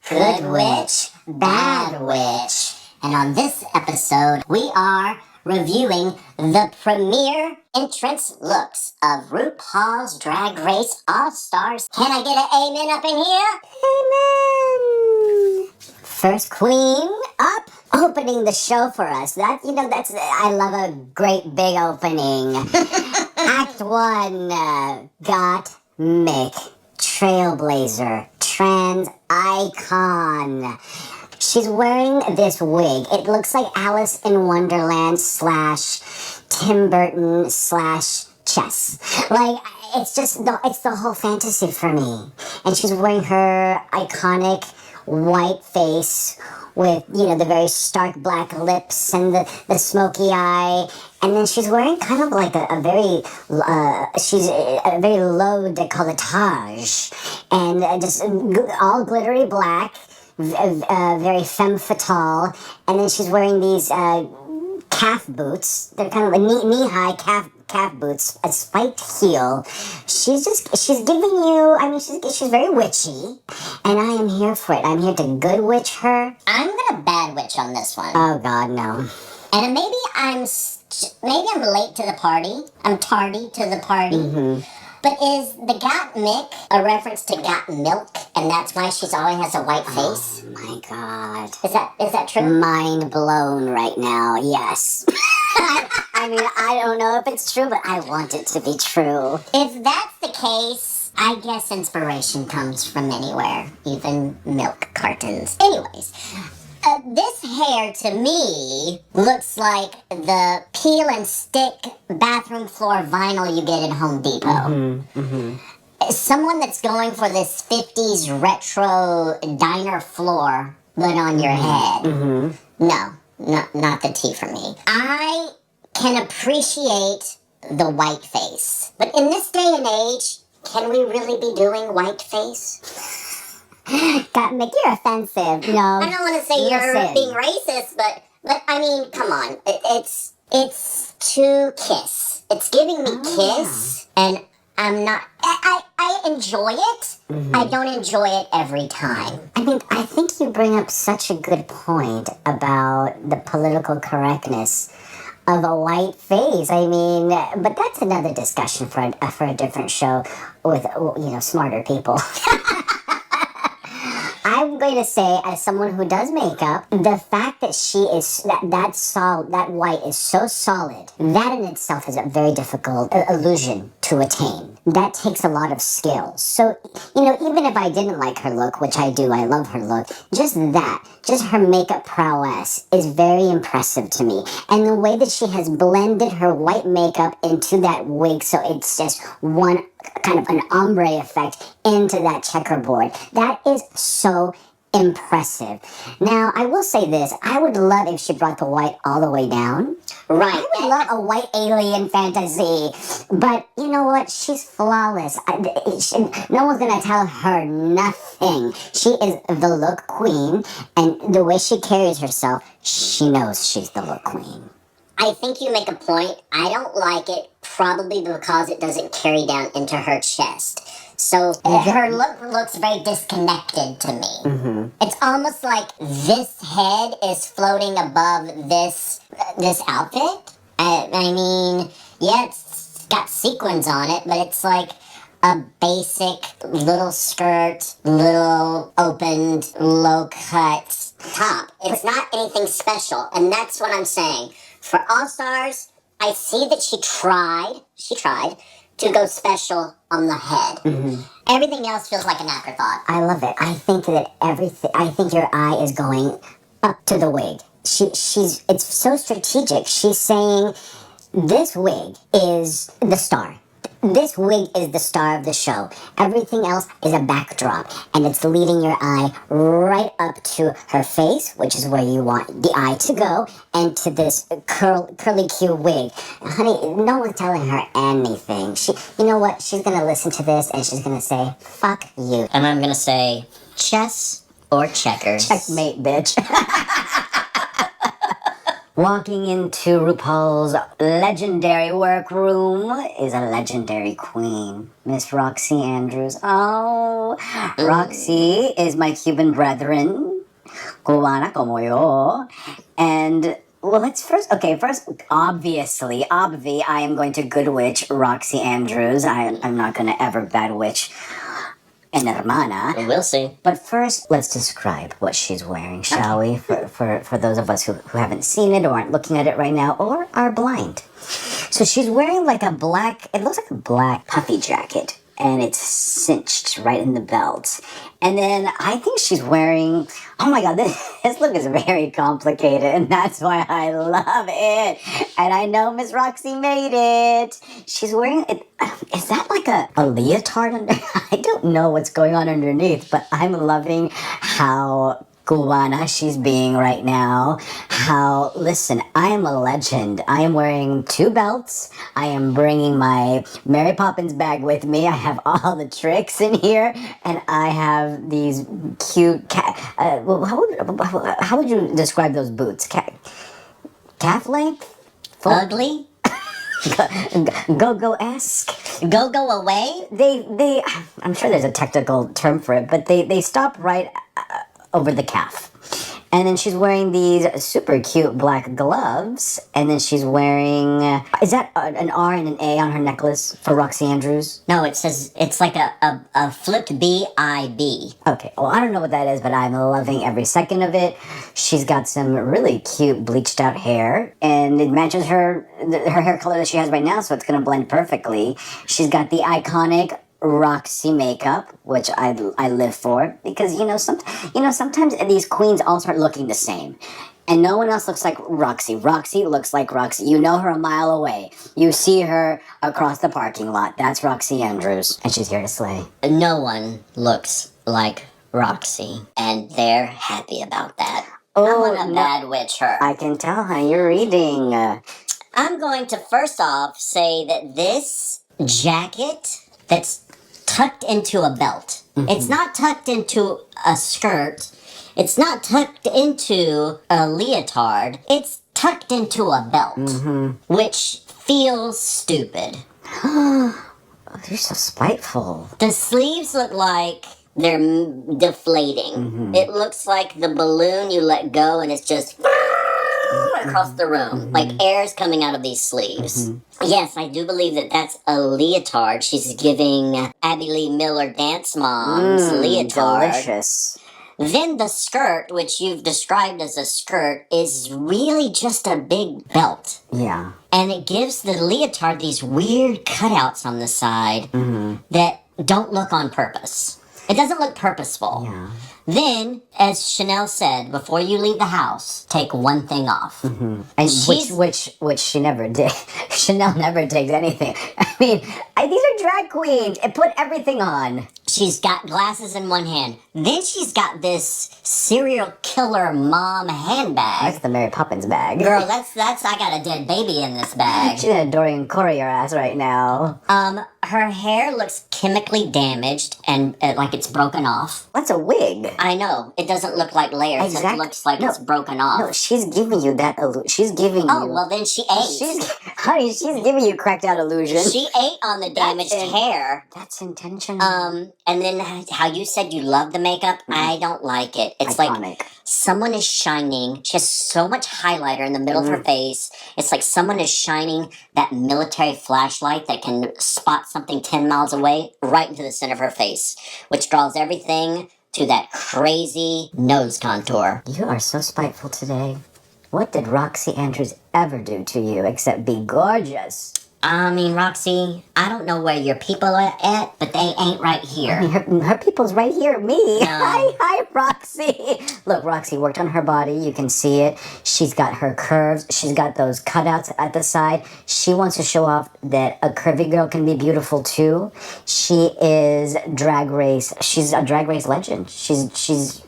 Good Witch, Bad Witch. And on this episode, we are reviewing the premiere entrance looks of RuPaul's Drag Race All-Stars. Can I get an amen up in here? Amen! First queen up, opening the show for us. I love a great big opening. Act 1, got Mick, trailblazer, trans icon. She's wearing this wig. It looks like Alice in Wonderland / Tim Burton / Chess. Like, it's the whole fantasy for me. And she's wearing her iconic white face with, the very stark black lips and the smoky eye. And then she's wearing kind of like a very low décolletage. And just all glittery black. Very femme fatale, and then she's wearing these calf boots. They're kind of like knee-high calf boots, a spiked heel. She's giving you. I mean, she's very witchy, and I am here for it. I'm here to good witch her. I'm gonna bad witch on this one. Oh God, no. And maybe I'm late to the party. I'm tardy to the party. Mm-hmm. But is the Got Mick a reference to Got Milk, and that's why she's always has a white face? Oh my God. Is that true? Mind blown right now, yes. I mean, I don't know if it's true, but I want it to be true. If that's the case, I guess inspiration comes from anywhere, even milk cartons. Anyways. This hair, to me, looks like the peel and stick bathroom floor vinyl you get at Home Depot. Mm-hmm, mm-hmm. Someone that's going for this 50s retro diner floor put on your head. Mm-hmm. No, not the tea for me. I can appreciate the white face. But in this day and age, can we really be doing white face? Got Mick, you're offensive. No, I don't want to say you're being racist, but I mean, come on. It's to kiss. It's giving me kiss, and I'm not. I enjoy it. Mm-hmm. I don't enjoy it every time. I think you bring up such a good point about the political correctness of a white face. I mean, but that's another discussion for a different show with smarter people. I'm going to say, as someone who does makeup, the fact that she is that white is so solid, that in itself is a very difficult illusion to attain. That takes a lot of skill. So, even if I didn't like her look, which I do, I love her look, just her makeup prowess is very impressive to me. And the way that she has blended her white makeup into that wig, so it's just one kind of an ombre effect into that checkerboard. That is so impressive. Now, I will say this. I would love if she brought the white all the way down. Right. I would love a white alien fantasy. But you know what? She's flawless. No one's going to tell her nothing. She is the look queen. And the way she carries herself, she knows she's the look queen. I think you make a point. I don't like it, probably because it doesn't carry down into her chest. So her look looks very disconnected to me. Mm-hmm. It's almost like this head is floating above this outfit. I mean, yeah, it's got sequins on it, but it's like a basic little skirt, little opened, low-cut top. It's not anything special, and that's what I'm saying. For All-Stars, I see that she tried to go special on the head. Mm-hmm. Everything else feels like an afterthought. I love it. I think your eye is going up to the wig. It's so strategic. She's saying, this wig is the star. This wig is the star of the show. Everything else is a backdrop, and it's leading your eye right up to her face, which is where you want the eye to go, and to this curly Q wig. Honey, no one's telling her anything. You know what? She's gonna listen to this, and she's gonna say, "Fuck you," and I'm gonna say, "Chess or checkers." Checkmate, bitch. Walking into RuPaul's legendary workroom is a legendary queen, Miss Roxy Andrews. Oh, Roxy is my Cuban brethren, cubana como yo. And, well, let's first, obviously, I am going to good witch Roxy Andrews. I'm not going to ever bad witch an hermana. We'll see. But first, let's describe what she's wearing, shall we? For those of us who haven't seen it or aren't looking at it right now or are blind. So she's wearing like it looks like a black puffy jacket. And it's cinched right in the belt. And then I think she's wearing, oh my God, this look is very complicated. And that's why I love it. And I know Miss Roxy made it. She's wearing, is that like a leotard under? I don't know what's going on underneath, but I'm loving how cubana she's being right now. Listen, I am a legend. I am wearing 2 belts. I am bringing my Mary Poppins bag with me. I have all the tricks in here, and I have these cute how would you describe those boots? Calf length? Ugly? Go-go-esque? Go away? They I'm sure there's a technical term for it, but they stop right over the calf. And then she's wearing these super cute black gloves. And then she's wearing, is that an R and an A on her necklace for Roxy Andrews? No, it says, it's like a flipped B-I-B. Okay, well, I don't know what that is, but I'm loving every second of it. She's got some really cute bleached out hair, and it matches her hair color that she has right now, so it's gonna blend perfectly. She's got the iconic Roxy makeup, which I live for, because sometimes these queens all start looking the same, and no one else looks like Roxy. Roxy looks like Roxy. You know her a mile away. You see her across the parking lot. That's Roxy Andrews, and she's here to slay. No one looks like Roxy, and they're happy about that. Oh, I'm gonna bad witch her. I can tell, honey. You're reading. I'm going to first off say that this jacket that's tucked into a belt. Mm-hmm. It's not tucked into a skirt. It's not tucked into a leotard. It's tucked into a belt, which feels stupid. Oh, you're so spiteful. The sleeves look like they're deflating. Mm-hmm. It looks like the balloon you let go and it's just across the room. Like air's coming out of these sleeves. Yes, I do believe that that's a leotard. She's giving Abby Lee Miller Dance Mom's leotard. Delicious. Then the skirt, which you've described as a skirt, is really just a big belt. Yeah. And it gives the leotard these weird cutouts on the side that don't look on purpose. It doesn't look purposeful. Yeah. Then, as Chanel said, before you leave the house, take one thing off. And which she never did. Chanel never takes anything. I mean, these are drag queens. It put everything on. She's got glasses in one hand. Then she's got this serial killer mom handbag. That's the Mary Poppins bag. Girl, that's I got a dead baby in this bag. She's in a Dorian Corey your ass right now. Her hair looks chemically damaged and like it's broken off. That's a wig. I know. It doesn't look like layers. Exactly. It looks like it's broken off. No, she's giving you that illusion. She's giving you... Oh, well then she ate. She's giving you cracked out illusion. She ate on the damaged hair. That's intentional. And then how you said you love the makeup, I don't like it. It's iconic. Like someone is shining. She has so much highlighter in the middle of her face. It's like someone is shining that military flashlight that can spot something 10 miles away right into the center of her face, which draws everything to that crazy nose contour. You are so spiteful today. What did Roxy Andrews ever do to you except be gorgeous? I mean, Roxy, I don't know where your people are at, but they ain't right here. I mean, her people's right here, me. No. Hi, Roxy. Look, Roxy worked on her body. You can see it. She's got her curves. She's got those cutouts at the side. She wants to show off that a curvy girl can be beautiful too. She is drag race. She's a drag race legend. She's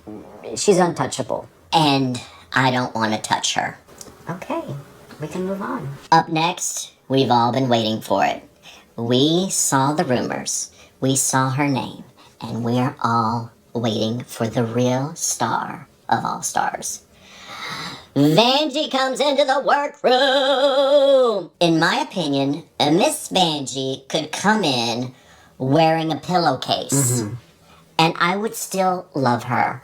untouchable. And I don't want to touch her. Okay, we can move on. Up next, we've all been waiting for it. We saw the rumors. We saw her name. And we're all waiting for the real star of all stars. Vanjie comes into the workroom. In my opinion, Miss Vanjie could come in wearing a pillowcase, and I would still love her.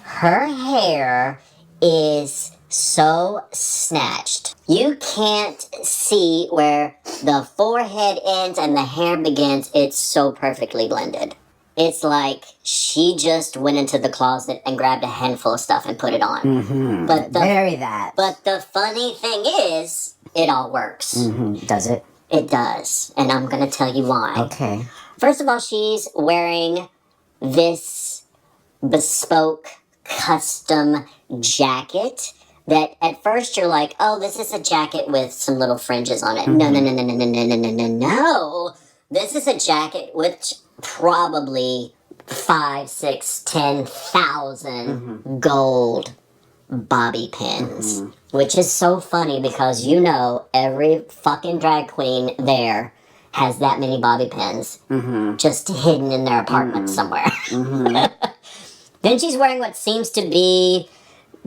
Her hair is so snatched. You can't see where the forehead ends and the hair begins. It's so perfectly blended. It's like she just went into the closet and grabbed a handful of stuff and put it on. But Bury that. but the funny thing is, it all works. Does it? It does, and I'm gonna tell you why. Okay. First of all, she's wearing this bespoke custom jacket that at first you're like, oh, this is a jacket with some little fringes on it. No, no, no, no, no, no, no, no, no, no, no. This is a jacket with probably 5, 6, 10,000 gold bobby pins. Which is so funny because you know every fucking drag queen there has that many bobby pins just hidden in their apartment somewhere. Then she's wearing what seems to be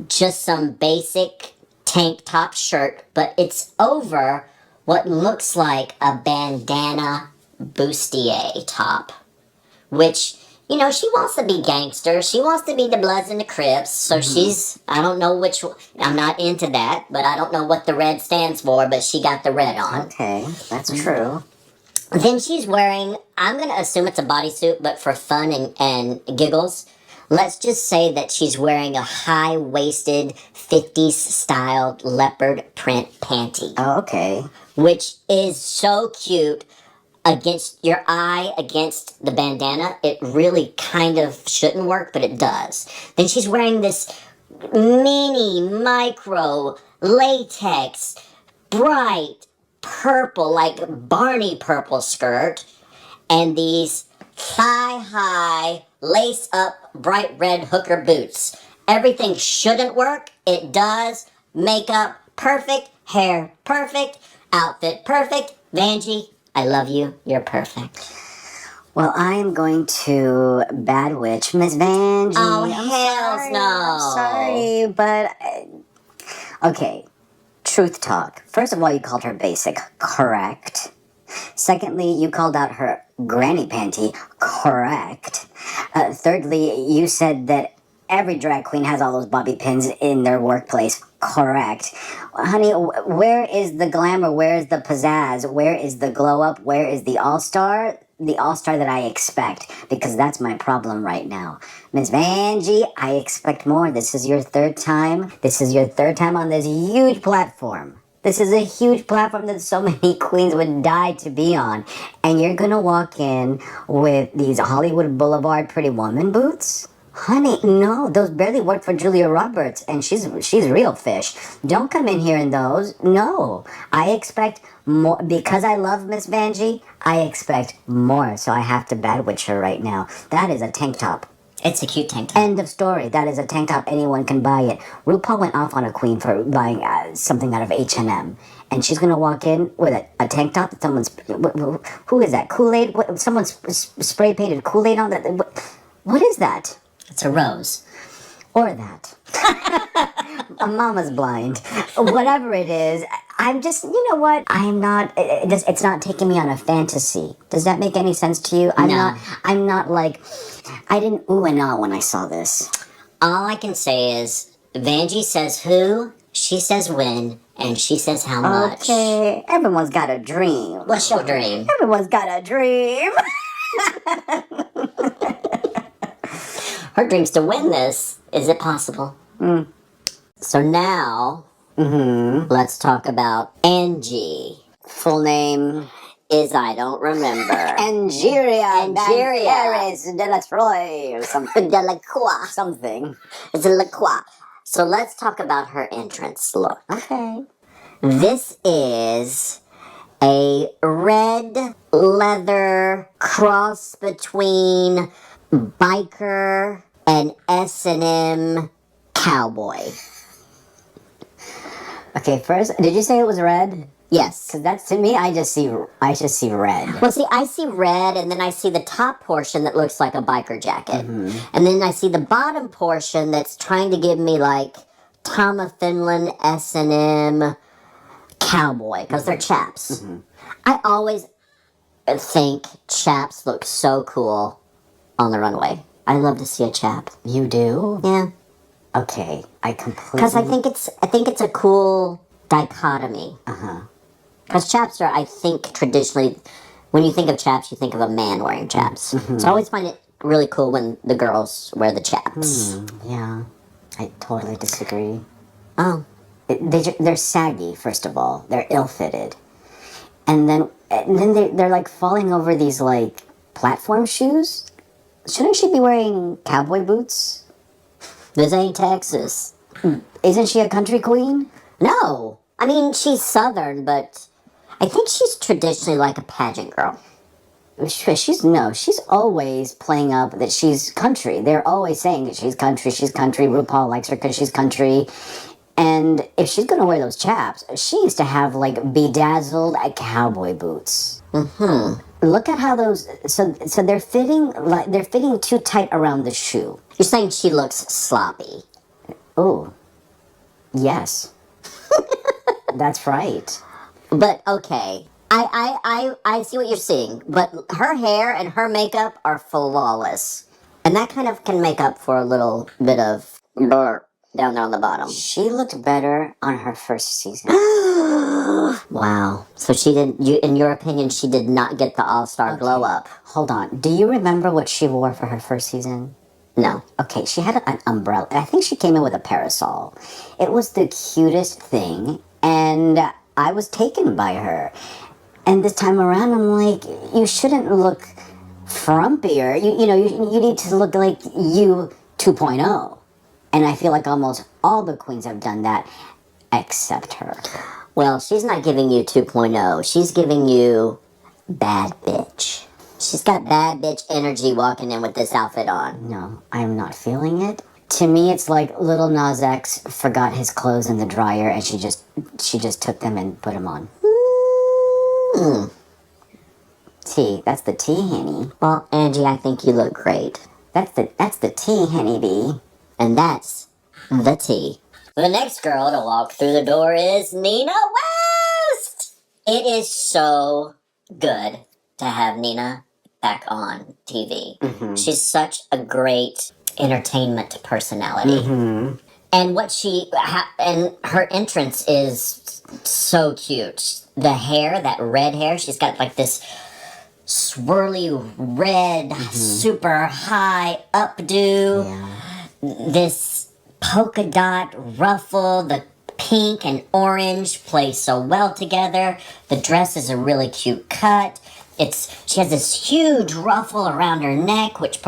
just some basic tank top shirt, but it's over what looks like a bandana bustier top. Which, you know, she wants to be gangster. She wants to be the Bloods and the Crips. So she's, I don't know which, I'm not into that, but I don't know what the red stands for, but she got the red on. Okay, that's true. Then she's wearing, I'm going to assume it's a bodysuit, but for fun and giggles, let's just say that she's wearing a high-waisted 50s styled leopard print panty, Oh, okay. which is so cute against your eye, against the bandana. It really kind of shouldn't work, but it does. Then she's wearing this mini, micro, latex, bright, purple, like Barney purple skirt, and these thigh-high, lace-up, bright red hooker boots. Everything shouldn't work. It does. Makeup, perfect. Hair, perfect. Outfit, perfect. Vanjie, I love you. You're perfect. Well, I am going to bad witch Miss Vanjie. Oh, I'm hells sorry, no. I'm sorry, but okay. Truth talk. First of all, you called her basic. Correct. Secondly, you called out her granny panty. Correct. Thirdly, you said that every drag queen has all those bobby pins in their workplace. Correct. Honey, where is the glamour? Where is the pizzazz? Where is the glow up? Where is the all-star? The all-star that I expect, because that's my problem right now. Miss Vanjie, I expect more. This is your third time. This is your third time on this huge platform. This is a huge platform that so many queens would die to be on. And you're gonna walk in with these Hollywood Boulevard Pretty Woman boots? Honey, no, those barely work for Julia Roberts, and she's real fish. Don't come in here in those. No, I expect more because I love Miss Vanjie. I expect more, so I have to bad witch her right now. That is a tank top. It's a cute tank top. End of story. That is a tank top. Anyone can buy it. RuPaul went off on a queen for buying something out of H&M. And she's going to walk in with a tank top that someone's... Who is that? Kool-Aid? Someone spray painted Kool-Aid on that? What is that? It's a rose. Or that. Mama's blind. Whatever it is, I'm just, you know what? I'm not, it's not taking me on a fantasy. Does that make any sense to you? I'm not like, I didn't ooh and ah when I saw this. All I can say is, Vanjie says who, she says when, and she says how much. Okay, everyone's got a dream. What's your dream? Everyone's got a dream. Her dream's to win this. Is it possible? So now, let's talk about Angie. Full name. Is I don't remember. Angeria. Paris de la Troy or something. Delacroix. Something. It's a Lacroix. So let's talk about her entrance look. Okay. This is a red leather cross between biker and S&M cowboy. Okay, first, did you say it was red? Yes. Because that's, to me, I just see red. Well, see, I see red, and then I see the top portion that looks like a biker jacket. And then I see the bottom portion that's trying to give me, like, Tom of Finland S&M cowboy because they're chaps. I always think chaps look so cool on the runway. I love to see a chap. You do? Yeah, Okay, I completely. because I think it's a cool dichotomy. Because chaps are, I think, traditionally, when you think of chaps, you think of a man wearing chaps. So I always find it really cool when the girls wear the chaps. Yeah, I totally disagree. Oh, They're saggy, first of all. They're ill-fitted. And then they're like falling over these like platform shoes. Shouldn't she be wearing cowboy boots? this ain't Texas. Isn't she a country queen? No, I mean she's Southern, but I think she's traditionally like a pageant girl. She's always playing up that she's country. They're always saying that she's country, RuPaul likes her because she's country. And if she's gonna wear those chaps, she needs to have like bedazzled cowboy boots. Look at how those so they're fitting too tight around the shoe. You're saying she looks sloppy. Oh, yes, that's right. But okay, I see what you're seeing. But her hair and her makeup are flawless, and that kind of can make up for a little bit of blur down there on the bottom. She looked better on her first season. Wow. So she didn't. In your opinion, she did not get the all-star glow up. Hold on. Do you remember what she wore for her first season? No. Okay, she had an umbrella. I think she came in with a parasol. It was the cutest thing, and I was taken by her. And this time around, I'm like, you shouldn't look frumpier. You need to look like you 2.0. And I feel like almost all the queens have done that, except her. Well, she's not giving you 2.0. She's giving you bad bitch. She's got bad bitch energy walking in with this outfit on. No, I'm not feeling it. To me, it's like Little Nas X forgot his clothes in the dryer, and she just took them and put them on. Tea, that's the tea, Henny. Well, Angie, I think you look great. That's the tea, Henny B. And that's the tea. The next girl to walk through the door is Nina West! It is so good to have Nina back on TV. She's such a great entertainment personality. And and her entrance is so cute. The hair, that red hair, she's got like this swirly red, super high updo. Yeah. This polka dot ruffle, the pink and orange play so well together. The dress is a really cute cut. She has this huge ruffle around her neck, which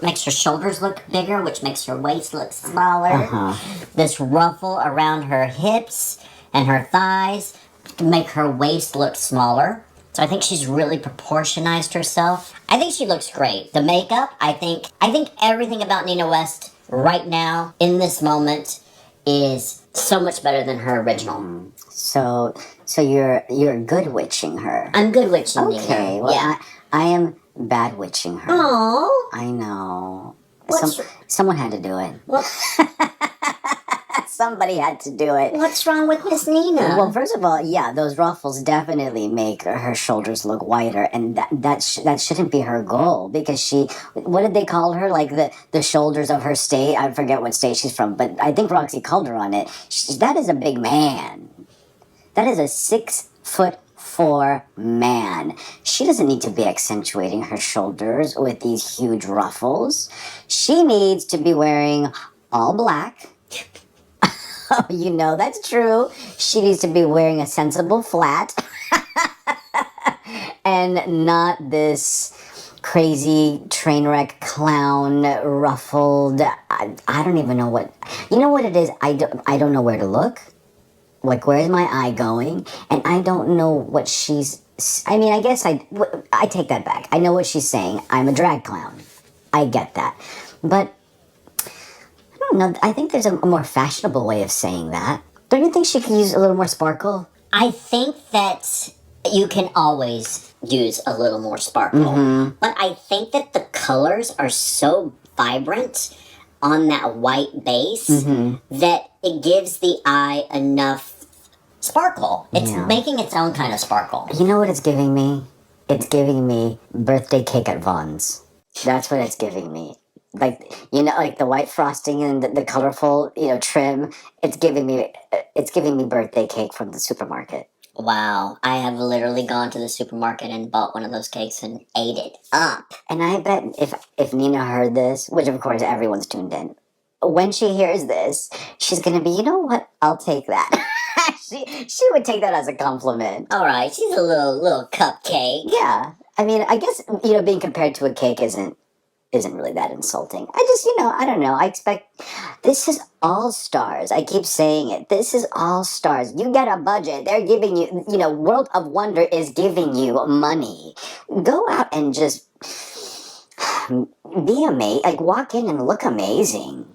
makes her shoulders look bigger, which makes her waist look smaller. This ruffle around her hips and her thighs make her waist look smaller. So I think she's really proportionized herself. I think she looks great. The makeup, I think everything about Nina West right now, in this moment, is so much better than her original. So you're good witching her. I'm good witching Nina. Okay, well, Yeah. I am bad witching her. Oh. I know. What's- Someone had to do it. Well, Somebody had to do it. what's wrong with Miss Nina? Well, first of all, yeah, those ruffles definitely make her shoulders look wider, and that shouldn't be her goal, because what did they call her? Like the shoulders of her state? I forget what state she's from, but I think Roxy called her on it. That is a big man. That is a 6'4" man. She doesn't need to be accentuating her shoulders with these huge ruffles. She needs to be wearing all black. Oh, you know that's true. She needs to be wearing a sensible flat. And not this crazy train wreck clown ruffled. I don't even know what. You know what it is? I don't know where to look. Like, where's my eye going? And I don't know what she's... I mean, I guess I take that back. I know what she's saying. I'm a drag clown. I get that. But I don't know. I think there's a more fashionable way of saying that. Don't you think she could use a little more sparkle? I think that you can always use a little more sparkle. But I think that the colors are so vibrant. on that white base that it gives the eye enough sparkle. It's making its own kind of sparkle. You know what it's giving me? It's giving me birthday cake at Vaughn's. That's what it's giving me. Like, you know, like the white frosting and the colorful, you know, trim. It's giving me birthday cake from the supermarket. Wow, I have literally gone to the supermarket and bought one of those cakes and ate it up. And I bet if Nina heard this, which of course everyone's tuned in, when she hears this, she's gonna be, you know what? I'll take that. she would take that as a compliment. All right, she's a little cupcake. Yeah, I mean, I guess, you know, being compared to a cake isn't really that insulting. I just, you know, I don't know. I expect this is All Stars. I keep saying it. This is All Stars. You get a budget. They're giving you, you know, World of Wonder is giving you money. Go out and just be amazing. Like, walk in and look amazing.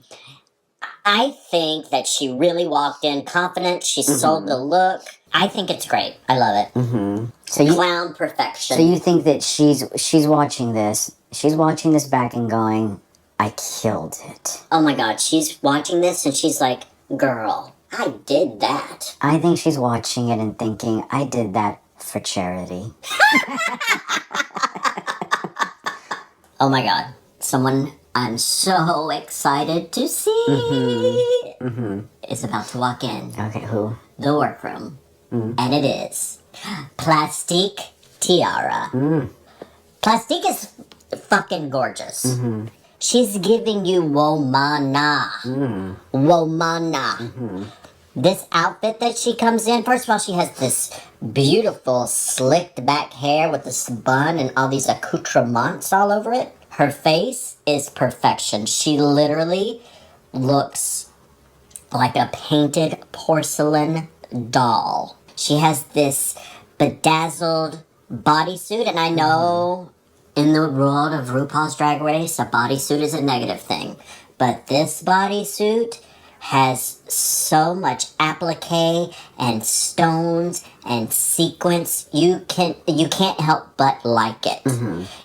I think that she really walked in confident. She sold the look. I think it's great. I love it. So you, Clown perfection. so you think that she's watching this? She's watching this back and going, I killed it. Oh my god, she's watching this and she's like, girl, I did that. I think she's watching it and thinking, I did that for charity. Oh my god, someone I'm so excited to see is about to walk in Okay, who? the workroom. And it is Plastique Tiara. Plastique is fucking gorgeous. She's giving you womana. Womana. This outfit that she comes in, first of all, she has this beautiful slicked back hair with this bun and all these accoutrements all over it. Her face is perfection. She literally looks like a painted porcelain doll. She has this bedazzled bodysuit, and I know in the world of RuPaul's Drag Race, a bodysuit is a negative thing. But this bodysuit has so much applique and stones and sequins. You can't help but like it.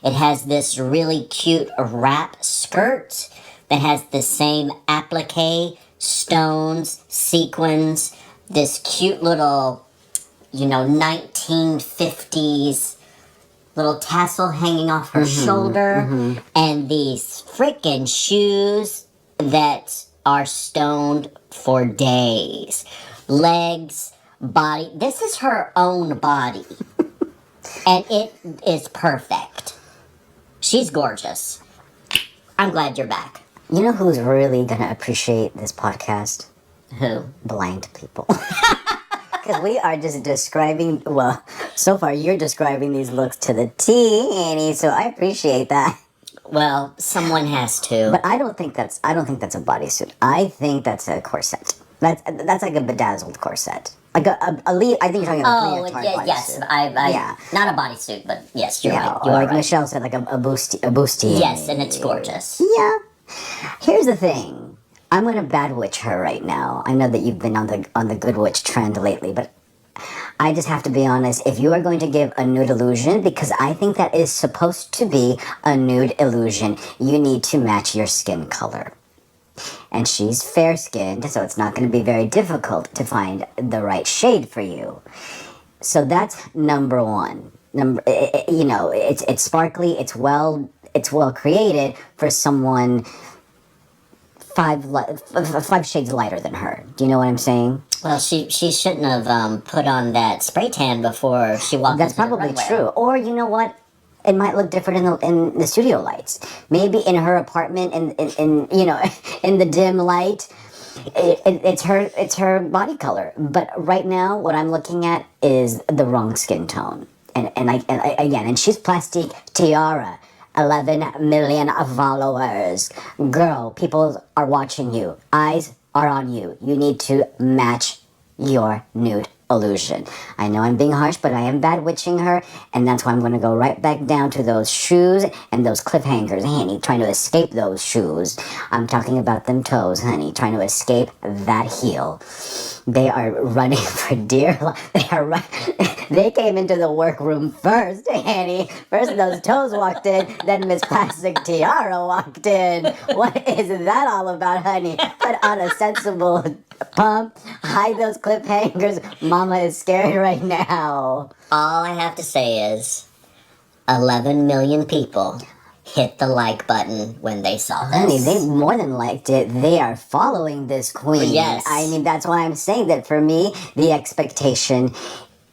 It has this really cute wrap skirt that has the same applique, stones, sequins, this cute little, you know, 1950s little tassel hanging off her shoulder, and these freaking shoes that are stoned for days. Legs, body. This is her own body. And it is perfect. She's gorgeous. I'm glad you're back. You know who's really gonna appreciate this podcast? Who? Blind people. Because we are just describing, well, so far you're describing these looks to the T, Annie, so I appreciate that. Well, someone has to. But I don't think that's a bodysuit. I think that's a corset. That's like a bedazzled corset. Like I think you're talking about a leotard bodysuit. Yes. Yeah. Not a bodysuit, but yes, you're Yeah, right. or You are like right. Michelle said, like a bustier. Yes, and it's gorgeous. Yeah. Here's the thing. I'm gonna bad witch her right now. I know that you've been on the good witch trend lately, but I just have to be honest. If you are going to give a nude illusion, because I think that is supposed to be a nude illusion, you need to match your skin color. And she's fair-skinned, so it's not going to be very difficult to find the right shade for you. So that's number one. You know, it's sparkly. It's well created for someone five shades lighter than her. Do you know what I'm saying? Well, she shouldn't have put on that spray tan before she walked That's into the probably runway. true. Or you know what? It might look different in the studio lights. Maybe in her apartment, in you know, in the dim light, it's her body color. But right now, what I'm looking at is the wrong skin tone. And she's Plastique Tiara. 11 million followers. Girl, people are watching you. Eyes are on you. You need to match your nude illusion. I know I'm being harsh, but I am bad witching her, and that's why I'm going to go right back down to those shoes and those cliffhangers, honey, trying to escape those shoes. I'm talking about them toes, honey, trying to escape that heel. They are running for dear life. They came into the workroom first, Annie. First those toes walked in, then Miss Plastic Tiara walked in. What is that all about, honey? Put on a sensible pump, hide those cliffhangers. Mama is scared right now. All I have to say is 11 million people hit the like button when they saw this. Honey, they more than liked it. They are following this queen. Yes. I mean, that's why I'm saying that for me, the expectation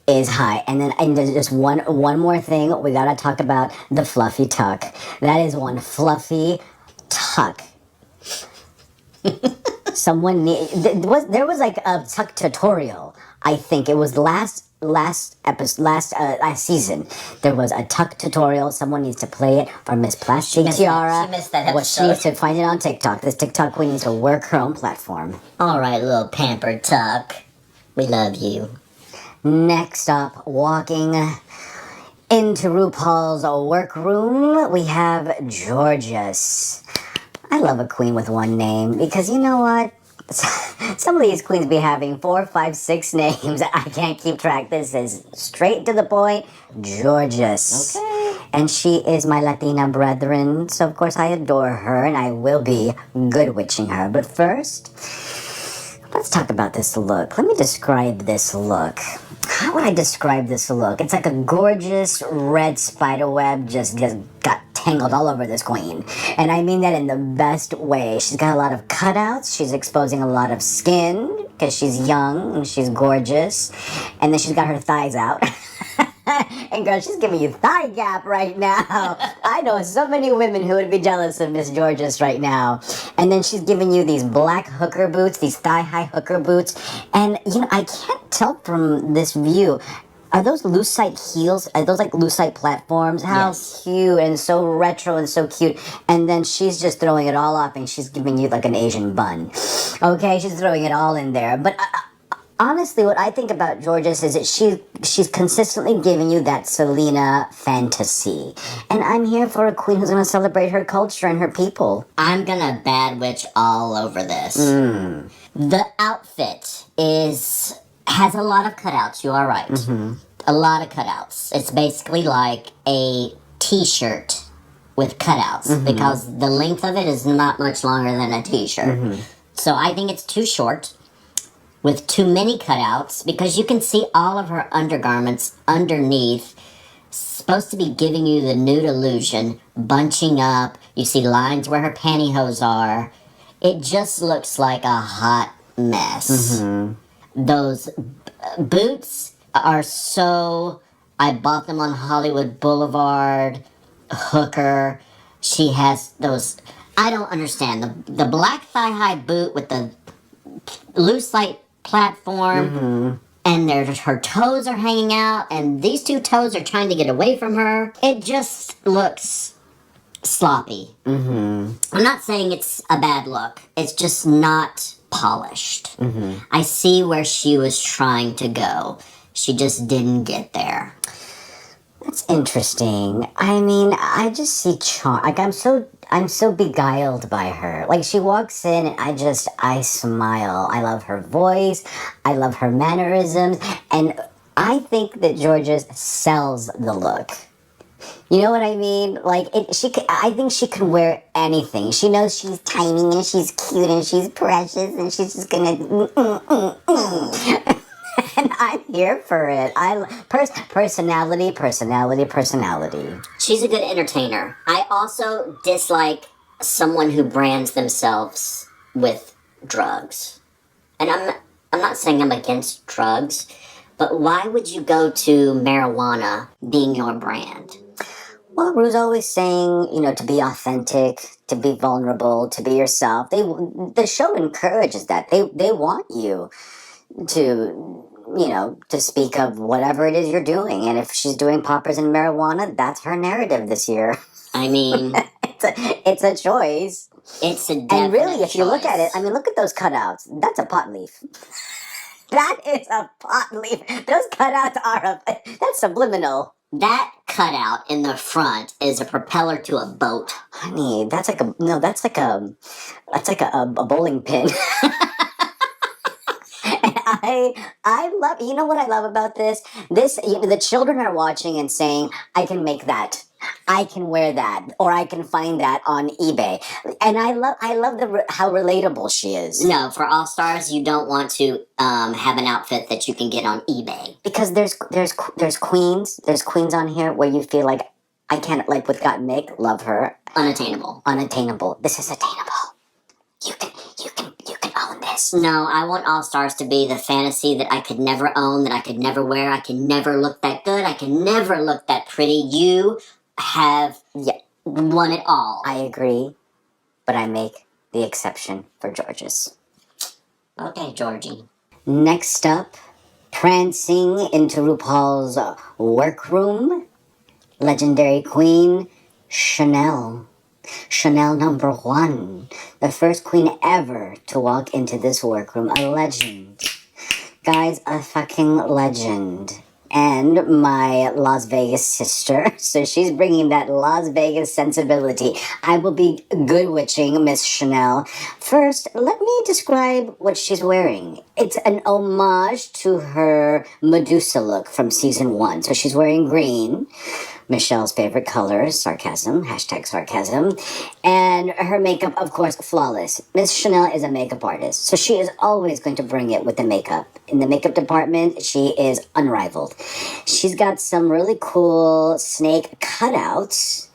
is high. And there's just one more thing. We gotta talk about the fluffy tuck. That is one fluffy tuck. There was like a tuck tutorial. I think it was last season. There was a tuck tutorial. Someone needs to play it for Miss Plastic Tiara. She missed that Well, she episode. needs to find it on TikTok. This TikTok queen needs to work her own platform. All right, little pampered tuck. We love you. Next up, walking into RuPaul's workroom, we have Georges. I love a queen with one name because you know what? Some of these queens be having 4, 5, 6 names. I can't keep track. This is straight to the point, Georges. Okay. And she is my Latina brethren, so of course I adore her and I will be good witching her. But first, let's talk about this look. Let me describe this look. How would I describe this look? It's like a gorgeous red spider web just got tangled all over this queen. And I mean that in the best way. She's got a lot of cutouts. She's exposing a lot of skin because she's young and she's gorgeous. And then she's got her thighs out. And girl, she's giving you thigh gap right now. I know so many women who would be jealous of Miss Georges right now. And then she's giving you these black hooker boots, these thigh-high hooker boots. And, you know, I can't tell from this view. Are those lucite heels? Are those like lucite platforms? How Yes. cute and so retro and so cute. And then she's just throwing it all off and she's giving you like an Asian bun. Okay, she's throwing it all in there. But honestly, what I think about Georges is that she's consistently giving you that Selena fantasy. And I'm here for a queen who's going to celebrate her culture and her people. I'm gonna bad witch all over this. The outfit has a lot of cutouts, you are right. A lot of cutouts. It's basically like a t-shirt with cutouts because the length of it is not much longer than a t-shirt. So I think it's too short with too many cutouts because you can see all of her undergarments underneath, supposed to be giving you the nude illusion, bunching up. You see lines where her pantyhose are. It just looks like a hot mess. Those boots are so... I bought them on Hollywood Boulevard, Hooker. She has those... I don't understand. The black thigh-high boot with the loose light platform, and her toes are hanging out, and these two toes are trying to get away from her. It just looks sloppy. I'm not saying it's a bad look. It's just not polished. I see where she was trying to go. She just didn't get there. That's interesting. I mean, I just see charm. Like I'm so beguiled by her. Like she walks in and I smile. I love her voice. I love her mannerisms. And I think that Georges sells the look. You know what I mean? Like I think she can wear anything. She knows she's tiny and she's cute and she's precious and she's just gonna and I'm here for it. Personality. She's a good entertainer. I also dislike someone who brands themselves with drugs. And I'm not saying I'm against drugs, but why would you go to marijuana being your brand? Well, Rue's always saying, you know, to be authentic, to be vulnerable, to be yourself. The show encourages that. They want you to, you know, to speak of whatever it is you're doing. And if she's doing poppers and marijuana, that's her narrative this year. I mean, it's a choice. it's a And really, if you look at it, choice. I mean, look at those cutouts. That's a pot leaf. That is a pot leaf. Those cutouts are that's subliminal. That cutout in the front is a propeller to a boat. Honey, that's like a no. That's like a bowling pin. And I love. You know what I love about this? The children are watching and saying, "I can make that. I can wear that, or I can find that on eBay." And I love how relatable she is. No, for All Stars, you don't want to have an outfit that you can get on eBay. Because there's queens on here where you feel like I can't, like with Got Mick, love her, unattainable. This is attainable. You can own this. No, I want All Stars to be the fantasy that I could never own, that I could never wear. I can never look that good. I can never look that pretty. You have won it all. I agree, but I make the exception for Georges. Okay, Georgie. Next up, prancing into RuPaul's workroom, legendary queen Chanel. Chanel #1, the first queen ever to walk into this workroom, a legend. Guys, a fucking legend. And my Las Vegas sister, so she's bringing that Las Vegas sensibility. I will be good witching Miss Chanel. First, let me describe what she's wearing. It's an homage to her Medusa look from season 1. So she's wearing green, Michelle's favorite color, sarcasm, #sarcasm. And her makeup, of course, flawless. Miss Chanel is a makeup artist, so she is always going to bring it with the makeup. In the makeup department, she is unrivaled. She's got some really cool snake cutouts.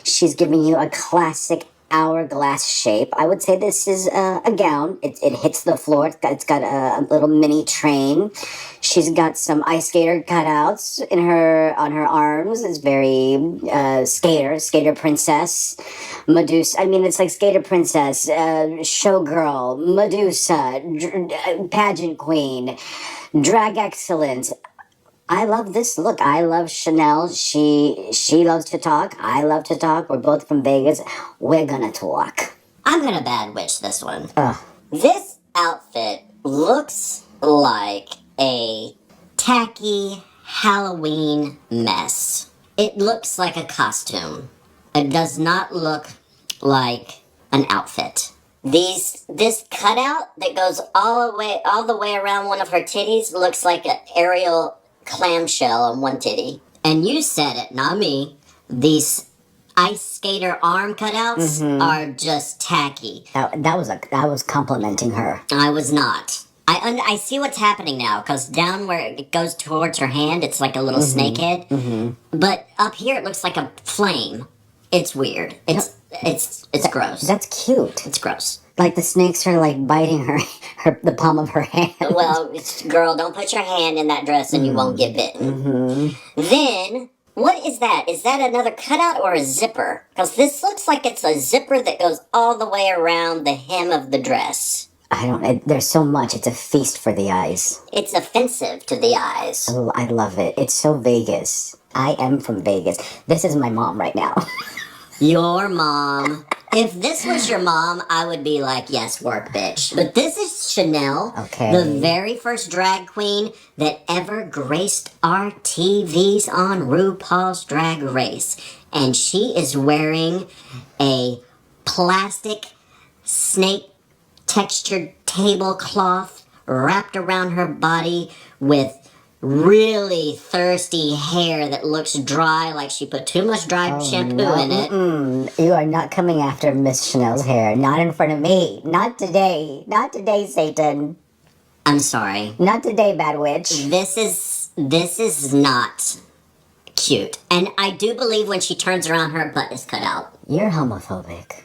She's giving you a classic hourglass shape. I would say this is a gown. It hits the floor. It's got a little mini train. She's got some ice skater cutouts on her arms. It's very skater princess, Medusa. I mean, it's like skater princess, showgirl, Medusa, pageant queen, drag excellence. I love this look. I love Chanel. She loves to talk. I love to talk. We're both from Vegas. We're gonna talk. I'm gonna bad witch this one. Ugh. This outfit looks like a tacky Halloween mess. It looks like a costume. It does not look like an outfit. This cutout that goes all the way around one of her titties looks like an Ariel clamshell on one titty. And you said it, not me. These ice skater arm cutouts are just tacky. That was complimenting her. I was not. I see what's happening now, because down where it goes towards her hand, it's like a little snake head. But up here, it looks like a flame. It's weird. It's gross. That's cute. It's gross. Like the snakes are like biting the palm of her hand. Well, girl, don't put your hand in that dress and you won't get bitten. Then, what is that? Is that another cutout or a zipper? Because this looks like it's a zipper that goes all the way around the hem of the dress. There's so much. It's a feast for the eyes. It's offensive to the eyes. Oh, I love it. It's so Vegas. I am from Vegas. This is my mom right now. Your mom. If this was your mom, I would be like, yes, work, bitch. But this is Chanel, Okay. the very first drag queen that ever graced our TVs on RuPaul's Drag Race. And she is wearing a plastic snake textured tablecloth wrapped around her body with really thirsty hair that looks dry, like she put too much dry shampoo in it. You are not coming after Miss Chanel's hair. Not in front of me. Not today. Not today, Satan. I'm sorry. Not today, bad witch. This is not cute. And I do believe when she turns around, her butt is cut out. You're homophobic.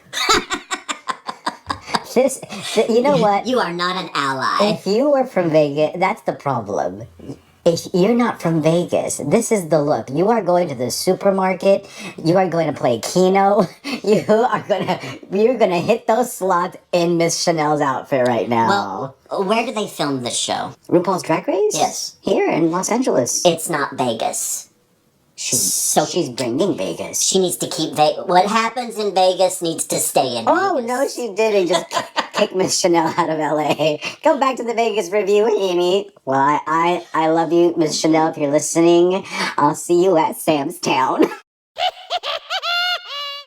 You know what? You are not an ally. If you were from Vegas, that's the problem. If you're not from Vegas, this is the look. You are going to the supermarket. You are going to play Keno. You're gonna hit those slots in Miss Chanel's outfit right now. Well, where do they film this show? RuPaul's Drag Race? Yes. Here in Los Angeles. It's not Vegas. She's bringing Vegas. She needs to keep Vegas. What happens in Vegas needs to stay in Oh, Vegas. no, she didn't. Just kick Miss Chanel out of LA. Go back to the Vegas review, Amy. Well, I love you, Miss Chanel. If you're listening, I'll see you at Sam's Town.